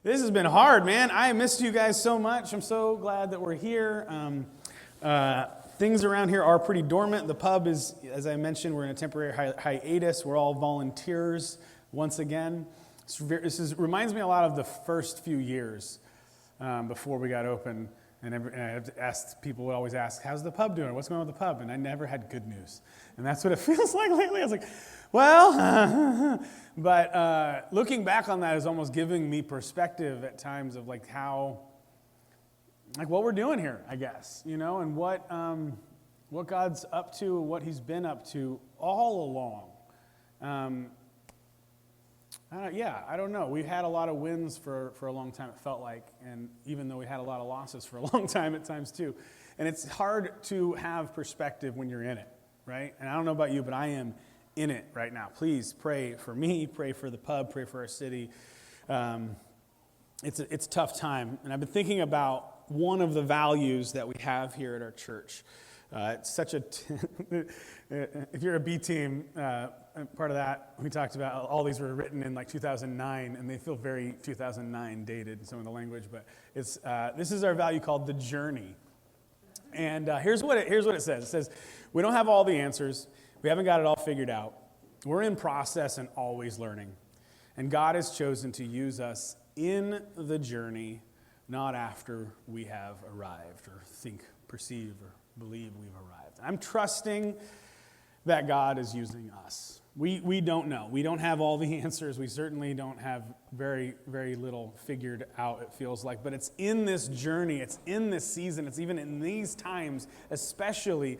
This has been hard, man. I missed you guys so much. I'm so glad that we're here. Things around here are pretty dormant. The pub is, as I mentioned, we're in a temporary hiatus. We're all volunteers once again. This reminds me a lot of the first few years before we got open. And I have to ask, people would always ask, how's the pub doing? What's going on with the pub? And I never had good news. And that's what it feels like lately. I was like, well, but looking back on that is almost giving me perspective at times of like how, like what we're doing here, I guess, you know, and what God's up to, what he's been up to all along. I don't know. We've had a lot of wins for a long time, it felt like, and even though we had a lot of losses for a long time at times too. And it's hard to have perspective when you're in it, right? And I don't know about you, but I am in it right now. Please pray for me, pray for the pub, pray for our city. It's a tough time. And I've been thinking about one of the values that we have here at our church. It's such a, if you're a B team, part of that, we talked about all these were written in like 2009, and they feel very 2009 dated, some of the language, but it's this is our value called the journey. And here's what it says. It says, we don't have all the answers. We haven't got it all figured out. We're in process and always learning. And God has chosen to use us in the journey, not after we have arrived or think, perceive, or believe we've arrived. I'm trusting that God is using us. We don't know. We don't have all the answers. We certainly don't have very, very little figured out, it feels like. But it's in this journey, it's in this season, it's even in these times, especially,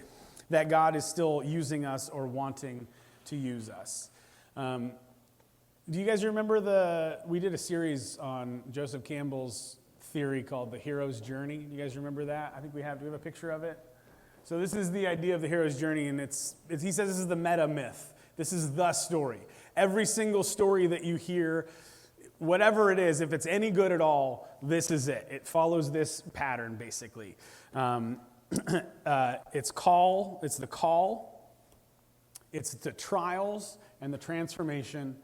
that God is still using us or wanting to use us. Do you guys remember we did a series on Joseph Campbell's theory called the hero's journey? Do you guys remember that? I think we have. Do we have a picture of it? So this is the idea of the hero's journey, and he says this is the MetaMyth. This is the story. Every single story that you hear, whatever it is, if it's any good at all, this is it. It follows this pattern, basically. It's the call, it's the trials and the transformation,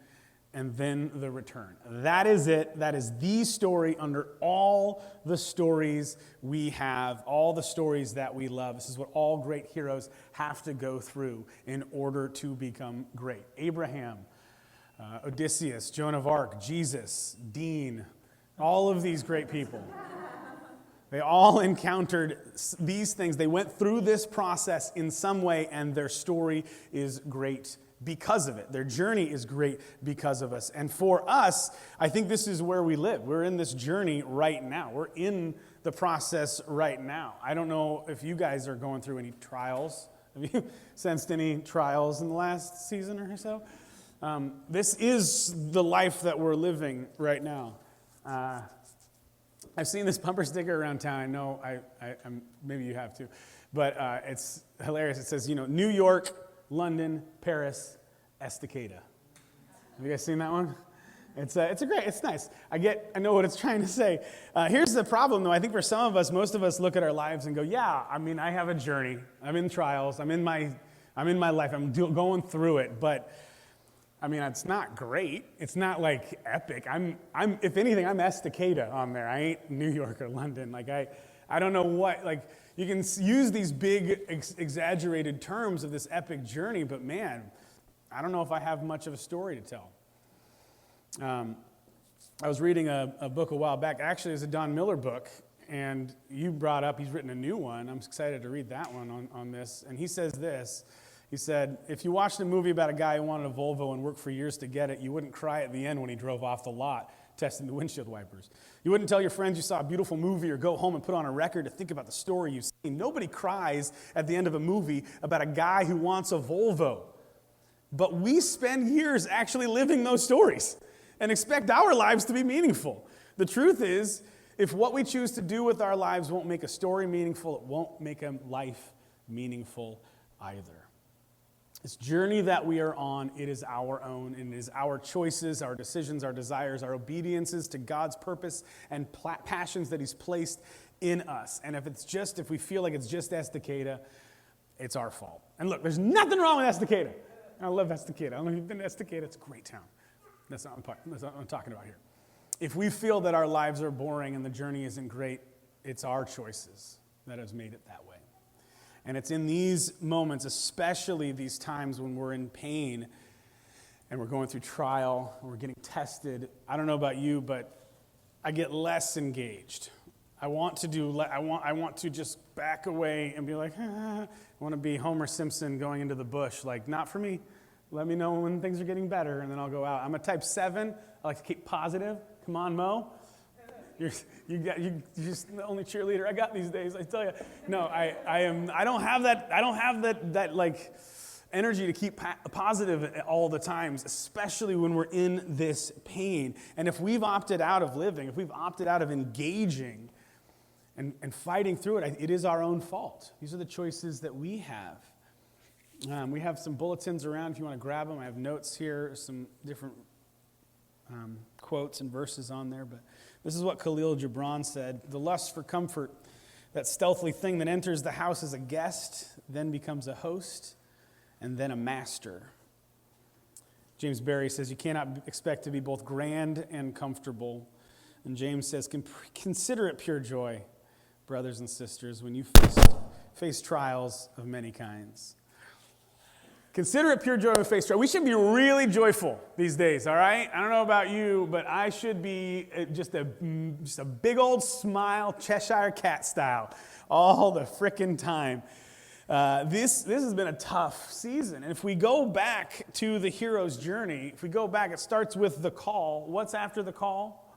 and then the return. That is it. That is the story under all the stories we have, all the stories that we love. This is what all great heroes have to go through in order to become great. Abraham, Odysseus, Joan of Arc, Jesus, Dean, all of these great people. They all encountered these things. They went through this process in some way, and their story is great because of it. Their journey is great because of us. And for us, I think this is where we live. We're in this journey right now. We're in the process right now. I don't know if you guys are going through any trials. Have you sensed any trials in the last season or so? This is the life that we're living right now. I've seen this bumper sticker around town. I know I'm maybe you have too. But it's hilarious. It says, New York, London, Paris, Estacada. Have you guys seen that one? It's nice. I know what it's trying to say. Here's the problem, though. I think for some of us, most of us look at our lives and go, yeah, I have a journey. I'm in trials. I'm in my life. I'm going through it. But it's not great. It's not like epic. I'm if anything, I'm Estacada on there. I ain't New York or London. I don't know what, you can use these big, exaggerated terms of this epic journey, but man, I don't know if I have much of a story to tell. I was reading a book a while back. Actually, it's a Don Miller book, and you brought up, he's written a new one. I'm excited to read that one on this. And he says this. He said, if you watched a movie about a guy who wanted a Volvo and worked for years to get it, you wouldn't cry at the end when he drove off the lot testing the windshield wipers. You wouldn't tell your friends you saw a beautiful movie or go home and put on a record to think about the story you've seen. Nobody cries at the end of a movie about a guy who wants a Volvo. But we spend years actually living those stories and expect our lives to be meaningful. The truth is, if what we choose to do with our lives won't make a story meaningful, it won't make a life meaningful either. This journey that we are on, it is our own, and it is our choices, our decisions, our desires, our obediences to God's purpose and passions that he's placed in us. And if we feel like it's just Estacada, it's our fault. And look, there's nothing wrong with Estacada. I love Estacada. I don't know if you've been to Estacada. It's a great town. That's not what I'm talking about here. If we feel that our lives are boring and the journey isn't great, it's our choices that has made it that way. And it's in these moments, especially these times when we're in pain and we're going through trial, and we're getting tested. I don't know about you, but I get less engaged. I want to just back away and be like, I want to be Homer Simpson going into the bush. Like, not for me. Let me know when things are getting better, and then I'll go out. I'm a type 7. I like to keep positive. Come on, Mo. You're just the only cheerleader I got these days, I tell you. No, I don't have that like energy to keep positive all the times, especially when we're in this pain. And if we've opted out of living, if we've opted out of engaging and fighting through it, it is our own fault. These are the choices that we have. We have some bulletins around if you want to grab them. I have notes here, some different quotes and verses on there, but this is what Khalil Gibran said: "The lust for comfort, that stealthy thing that enters the house as a guest, then becomes a host, and then a master." James Barry says, "You cannot expect to be both grand and comfortable." And James says, "Consider it pure joy, brothers and sisters, when you face trials of many kinds." Consider it pure joy when we face trials. We should be really joyful these days, all right? I don't know about you, but I should be just a big old smile, Cheshire Cat style, all the frickin' time. This has been a tough season. And if we go back to the hero's journey, if we go back, it starts with the call. What's after the call?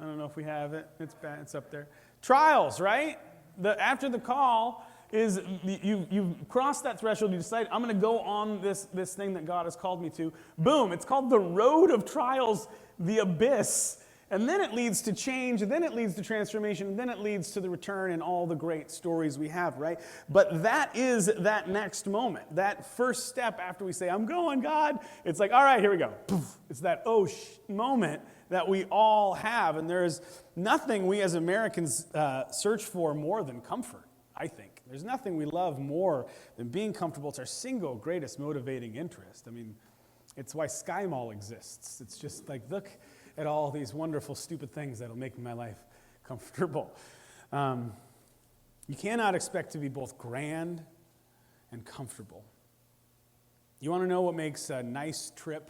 I don't know if we have it. It's up there. Trials, right? After the call is you cross that threshold, you decide, I'm going to go on this thing that God has called me to. Boom, it's called the road of trials, the abyss. And then it leads to change, and then it leads to transformation, and then it leads to the return and all the great stories we have, right? But that is that next moment, that first step after we say, I'm going, God. It's like, all right, here we go. Poof. It's that moment that we all have, and there's nothing we as Americans search for more than comfort, I think. There's nothing we love more than being comfortable. It's our single greatest motivating interest. I mean, it's why Sky Mall exists. It's just like, look at all these wonderful, stupid things that'll make my life comfortable. You cannot expect to be both grand and comfortable. You want to know what makes a nice trip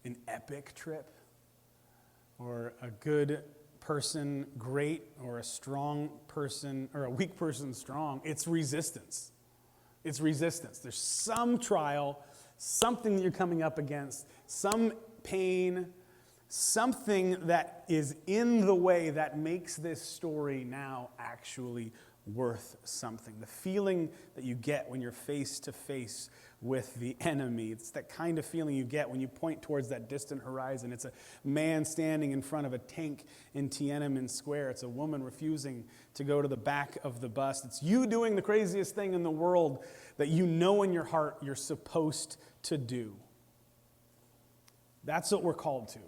an epic trip? Or a good person great, or a strong person, or a weak person strong? It's resistance. It's resistance. There's some trial, something that you're coming up against, some pain, something that is in the way that makes this story now actually worth something. The feeling that you get when you're face to face with the enemy. It's that kind of feeling you get when you point towards that distant horizon. It's a man standing in front of a tank in Tiananmen Square. It's a woman refusing to go to the back of the bus. It's you doing the craziest thing in the world that you know in your heart you're supposed to do. That's what we're called to.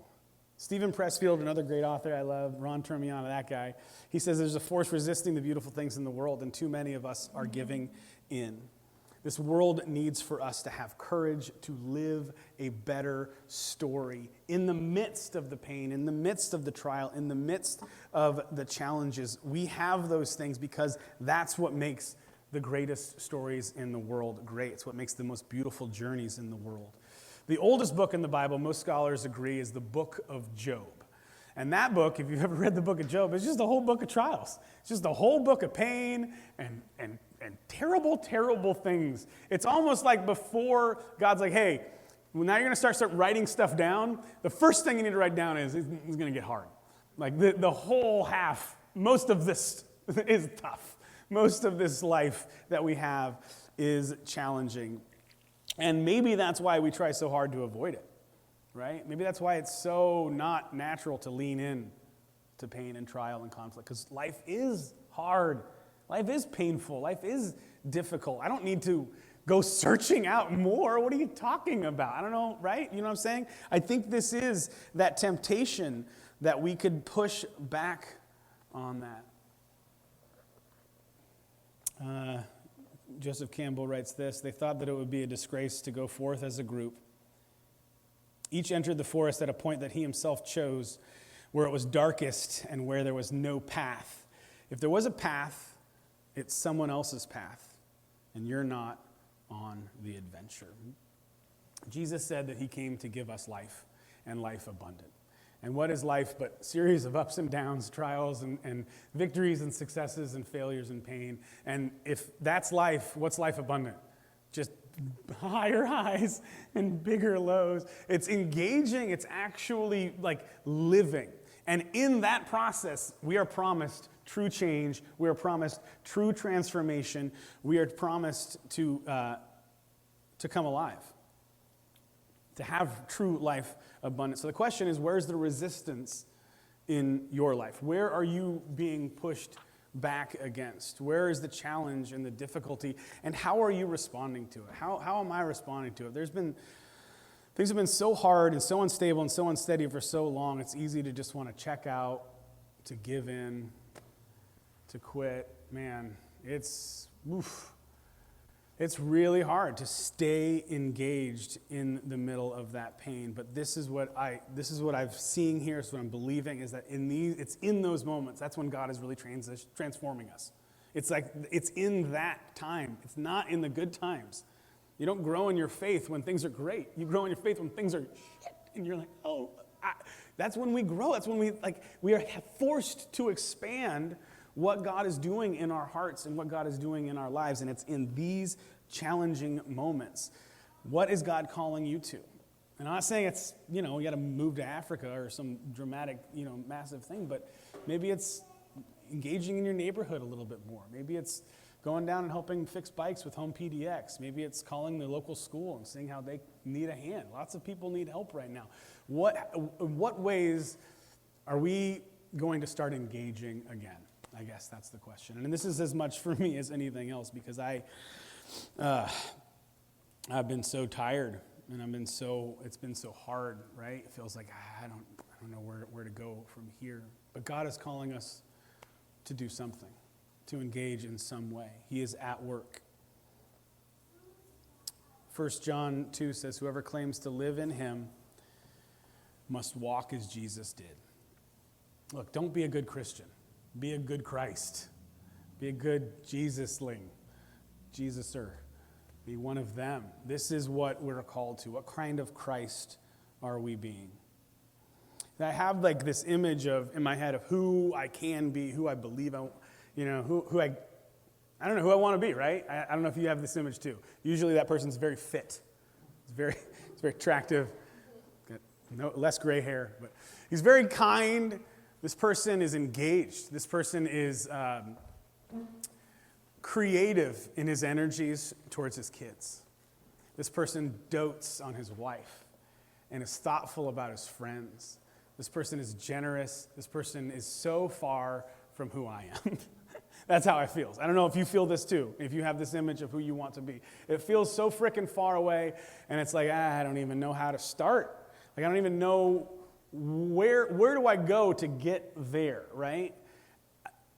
Stephen Pressfield, another great author I love, Ron Termiano, that guy, he says there's a force resisting the beautiful things in the world, and too many of us are giving in. This world needs for us to have courage to live a better story in the midst of the pain, in the midst of the trial, in the midst of the challenges. We have those things because that's what makes the greatest stories in the world great. It's what makes the most beautiful journeys in the world. The oldest book in the Bible, most scholars agree, is the book of Job. And that book, if you've ever read the book of Job, it's just a whole book of trials. It's just a whole book of pain and terrible, terrible things. It's almost like before God's like, hey, well, now you're going to start writing stuff down. The first thing you need to write down is it's going to get hard. Like the whole half, most of this is tough. Most of this life that we have is challenging. And maybe that's why we try so hard to avoid it, right? Maybe that's why it's so not natural to lean in to pain and trial and conflict, because life is hard. Life is painful. Life is difficult. I don't need to go searching out more. What are you talking about? I don't know, right? You know what I'm saying? I think this is that temptation that we could push back on that. Joseph Campbell writes this: they thought that it would be a disgrace to go forth as a group. Each entered the forest at a point that he himself chose. where it was darkest and where there was no path. If there was a path, it's someone else's path, and you're not on the adventure. Jesus said that he came to give us life and life abundant. And what is life but a series of ups and downs, trials and victories and successes and failures and pain? And if that's life, what's life abundant? Just higher highs and bigger lows. It's engaging. It's actually like living. And in that process, we are promised true change. We are promised true transformation. We are promised to come alive, to have true life abundance. So the question is, where's the resistance in your life? Where are you being pushed back against? Where is the challenge and the difficulty? And how are you responding to it? How am I responding to it? Things have been so hard and so unstable and so unsteady for so long, it's easy to just want to check out, to give in, to quit. Man, it's really hard to stay engaged in the middle of that pain. But this is what I've seen here, so what I'm believing is that it's in those moments, that's when God is really transforming us. It's like, it's in that time. It's not in the good times. You don't grow in your faith when things are great. You grow in your faith when things are shit. And you're like, that's when we grow. That's when we are forced to expand what God is doing in our hearts and what God is doing in our lives. And it's in these challenging moments. What is God calling you to? And I'm not saying it's, you got to move to Africa or some dramatic, massive thing, but maybe it's engaging in your neighborhood a little bit more. Maybe it's going down and helping fix bikes with Home PDX. Maybe it's calling the local school and seeing how they need a hand. Lots of people need help right now. What ways are we going to start engaging again? I guess that's the question. And this is as much for me as anything else, because I've been so tired, and it's been so hard, right? It feels like I don't know where to go from here. But God is calling us to do something, to engage in some way. He is at work. 1 John 2 says, whoever claims to live in him must walk as Jesus did. Look, don't be a good Christian. Be a good Christ. Be a good Jesus-ling. Jesus-er. Be one of them. This is what we're called to. What kind of Christ are we being? I have this image in my head of who I can be, who I believe I don't know who I want to be, right? I don't know if you have this image too. Usually that person's very fit. It's very attractive. Got less gray hair, but he's very kind. This person is engaged. This person is creative in his energies towards his kids. This person dotes on his wife and is thoughtful about his friends. This person is generous. This person is so far from who I am. That's how it feels. I don't know if you feel this too, if you have this image of who you want to be. It feels so freaking far away, and it's like, I don't even know how to start. I don't even know where do I go to get there, right?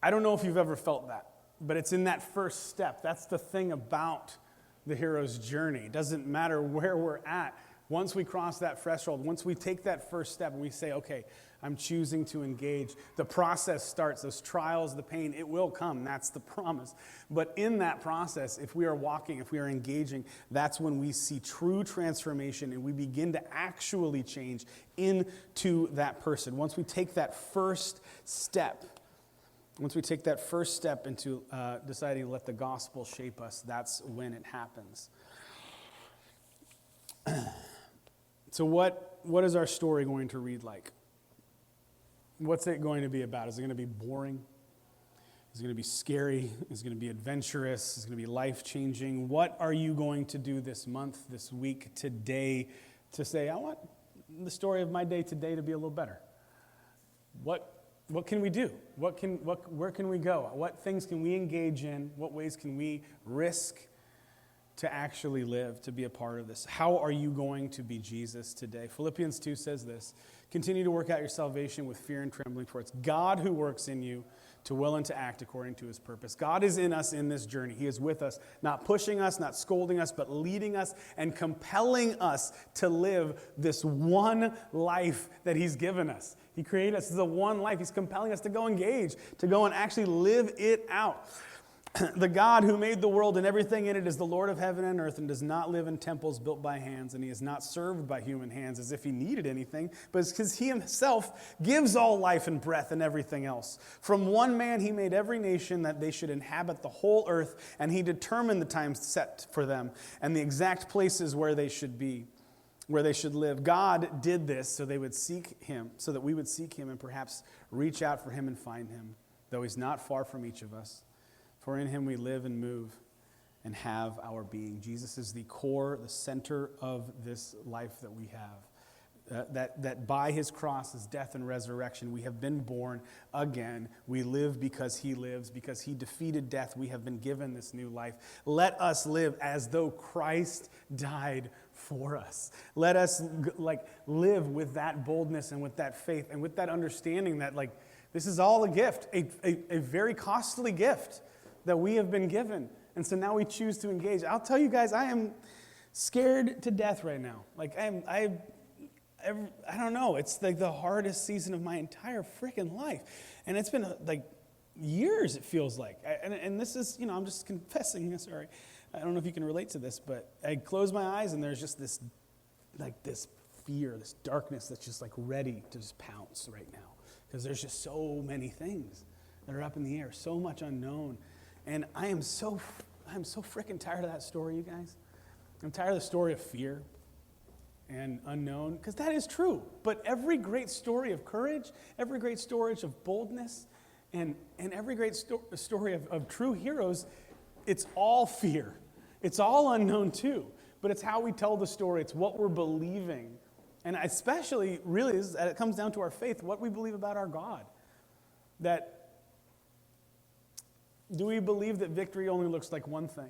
I don't know if you've ever felt that, but it's in that first step. That's the thing about the hero's journey. It doesn't matter where we're at. Once we cross that threshold, once we take that first step and we say, okay, I'm choosing to engage, the process starts. Those trials, the pain, it will come. That's the promise. But in that process, if we are walking, if we are engaging, that's when we see into transformation and we begin to actually change into that person. Once we take that first step into deciding to let the gospel shape us, that's when it happens. So what is our story going to read like? What's it going to be about? Is it going to be boring? Is it going to be scary? Is it going to be adventurous? Is it going to be life-changing? What are you going to do this month, this week, today to say, I want the story of my day today to be a little better? What can we do? Where can we go? What things can we engage in? What ways can we risk to actually live, to be a part of this? How are you going to be Jesus today? Philippians 2 says this, continue to work out your salvation with fear and trembling, for it's God who works in you to will and to act according to his purpose. God is in us in this journey. He is with us, not pushing us, not scolding us, but leading us and compelling us to live this one life that he's given us. He created us as the one life. He's compelling us to go engage, to go and actually live it out. The God who made the world and everything in it is the Lord of heaven and earth and does not live in temples built by hands, and he is not served by human hands as if he needed anything, but it's because he himself gives all life and breath and everything else. From one man he made every nation that they should inhabit the whole earth, and he determined the times set for them and the exact places where they should be, where they should live. God did this so they would seek him, so that we would seek him and perhaps reach out for him and find him, though he's not far from each of us. For in him we live and move and have our being. Jesus is the core, the center of this life that we have. That by his cross, his death and resurrection, we have been born again. We live because he lives. Because he defeated death, we have been given this new life. Let us live as though Christ died for us. Let us live with that boldness and with that faith and with that understanding that this is all a gift, a very costly gift that we have been given. And so now we choose to engage. I'll tell you guys, I am scared to death right now. I don't know. It's the hardest season of my entire freaking life. And it's been years, it feels like. And this is, I'm just confessing, sorry. I don't know if you can relate to this, but I close my eyes and there's just this fear, this darkness that's just ready to just pounce right now. Because there's just so many things that are up in the air, so much unknown. And I'm so freaking tired of that story, you guys. I'm tired of the story of fear and unknown, because that is true. But every great story of courage, every great story of boldness, and every great story of true heroes, it's all fear. It's all unknown too. But it's how we tell the story. It's what we're believing. And especially, really, it comes down to our faith, what we believe about our God. Do we believe that victory only looks like one thing?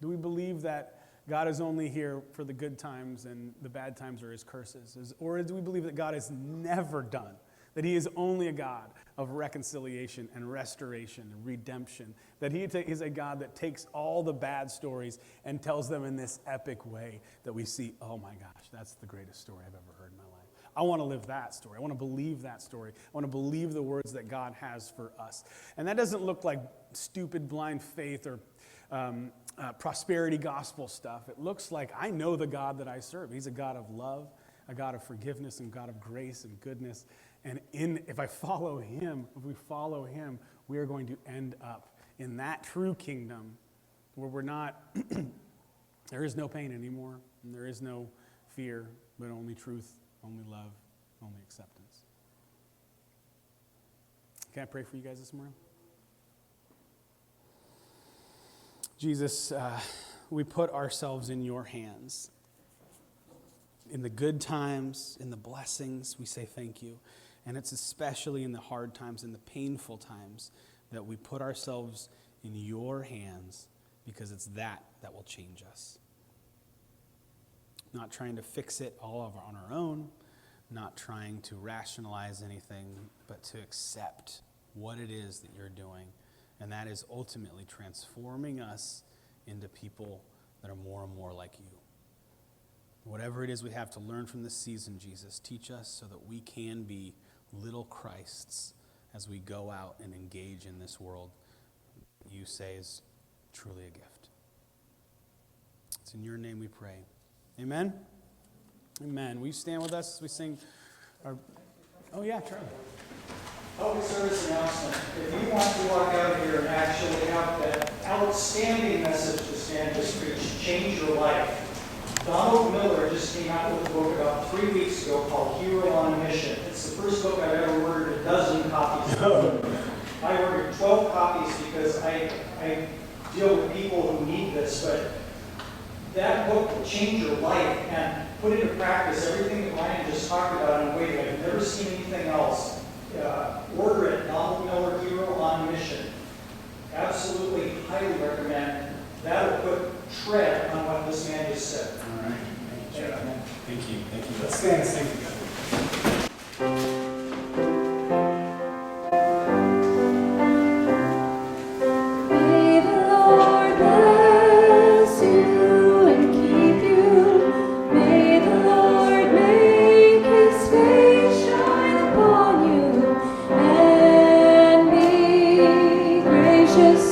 Do we believe that God is only here for the good times and the bad times are his curses? Or do we believe that God is never done? That he is only a God of reconciliation and restoration and redemption? That he is a God that takes all the bad stories and tells them in this epic way that we see, oh my gosh, that's the greatest story I've ever heard in my life. I want to live that story. I want to believe that story. I want to believe the words that God has for us. And that doesn't look like stupid blind faith or prosperity gospel stuff. It looks like I know the God that I serve. He's a God of love, a God of forgiveness, and God of grace and goodness. And if we follow him, we are going to end up in that true kingdom where we're not, there is no pain anymore, and there is no fear, but only truth, only love, only acceptance. Can I pray for you guys this morning? Jesus, we put ourselves in your hands. In the good times, in the blessings, we say thank you. And it's especially in the hard times, in the painful times, that we put ourselves in your hands, because it's that will change us. Not trying to fix it all on our own, not trying to rationalize anything, but to accept what it is that you're doing. And that is ultimately transforming us into people that are more and more like you. Whatever it is we have to learn from this season, Jesus, teach us so that we can be little Christs as we go out and engage in this world that you say is truly a gift. It's in your name we pray. Amen? Amen. Will you stand with us as we sing our... Oh, yeah, Charlie. Public service announcement. If you want to walk out here and actually have that outstanding message to stand just preach, change your life. Donald Miller just came out with a book about 3 weeks ago called Hero on a Mission. It's the first book I've ever ordered a dozen copies of. I ordered 12 copies because I deal with people who need this, but that book will change your life and put into practice everything that Ryan just talked about in a way that I've never seen anything else. Order it, Donald Miller, Hero on a Mission. Absolutely, highly recommend. That'll put tread on what this man just said. All right. Thank you, Joe. Amen. Thank you. Thank you. Let's stand and sing together. May the Lord bless you and keep you. May the Lord make his face shine upon you and be gracious